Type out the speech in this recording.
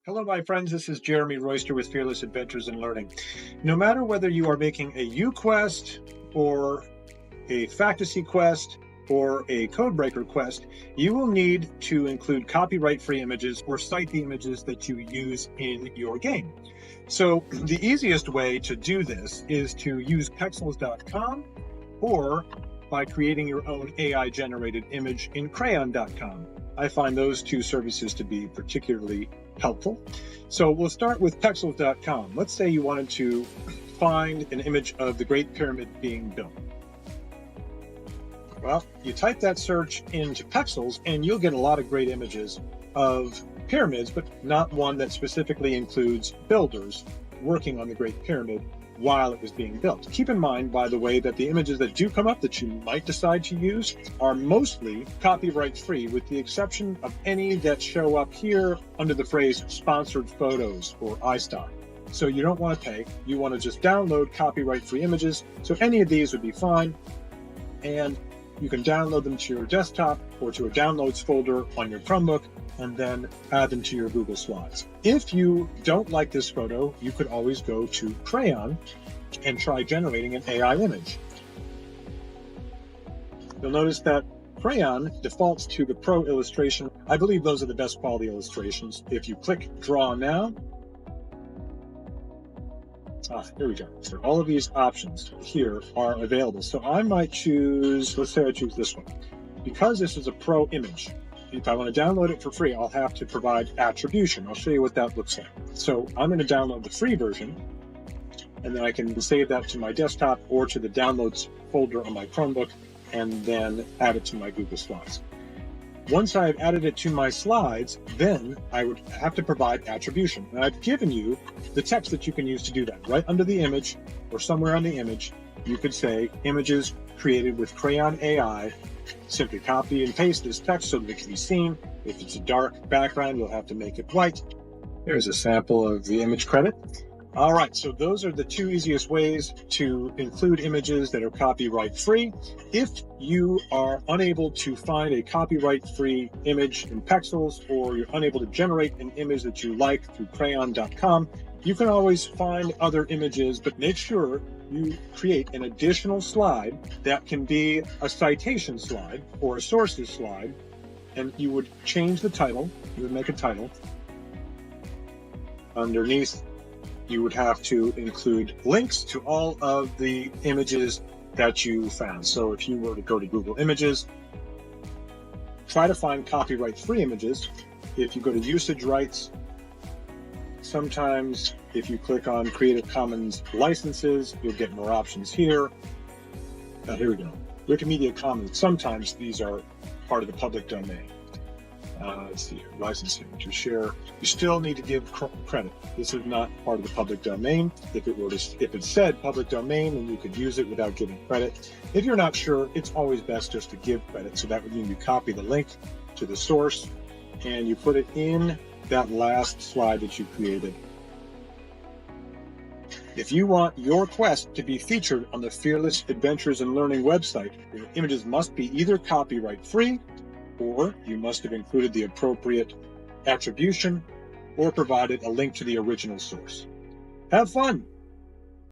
Hello, my friends. This is Jeremy Royster with Fearless Adventures in Learning. No matter whether you are making a UQuest or a fantasy quest or a codebreaker quest, you will need to include copyright-free images or cite the images that you use in your game. So the easiest way to do this is to use Pexels.com or by creating your own AI-generated image in Crayon.com. I find those two services to be particularly helpful. So we'll start with Pexels.com. Let's say you wanted to find an image of the Great Pyramid being built. Well, you type that search into Pexels and you'll get a lot of great images of pyramids, but not one that specifically includes builders working on the Great Pyramid while it was being built. Keep in mind, by the way, that the images that do come up that you might decide to use are mostly copyright free, with the exception of any that show up here under the phrase sponsored photos or iStock. So you don't want to pay, you want to just download copyright free images. So any of these would be fine. And you can download them to your desktop or to a downloads folder on your Chromebook and then add them to your Google Slides. If you don't like this photo, you could always go to Crayon and try generating an AI image. You'll notice that Crayon defaults to the Pro illustration. I believe those are the best quality illustrations. If you click Draw Now, here we go. So all of these options here are available. So I might choose, let's say I choose this one. Because this is a Pro image, if I want to download it for free, I'll have to provide attribution. I'll show you what that looks like. So I'm going to download the free version, and then I can save that to my desktop or to the downloads folder on my Chromebook, and then add it to my Google Slides. Once I've added it to my slides, then I would have to provide attribution. And I've given you the text that you can use to do that. Right under the image or somewhere on the image, you could say images created with Crayon AI. Simply copy and paste this text so that it can be seen. If it's a dark background, you'll have to make it white. Here's a sample of the image credit. All right, so those are the two easiest ways to include images that are copyright free. If you are unable to find a copyright free image in Pexels, or you're unable to generate an image that you like through Crayon.com, you can always find other images, but make sure you create an additional slide that can be a citation slide or a sources slide, and you would change the title. You would make a title. Underneath, you would have to include links to all of the images that you found. So if you were to go to Google Images, try to find copyright-free images. If you go to usage rights, sometimes if you click on Creative Commons licenses, you'll get more options here. Here we go. Wikimedia Commons, sometimes these are part of the public domain. Let's see here, licensing to share. You still need to give credit. This is not part of the public domain. If it said public domain, then you could use it without giving credit. If you're not sure, it's always best just to give credit. So that would mean you copy the link to the source and you put it in that last slide that you created. If you want your quest to be featured on the Fearless Adventures in Learning website, your images must be either copyright free, or you must have included the appropriate attribution or provided a link to the original source. Have fun!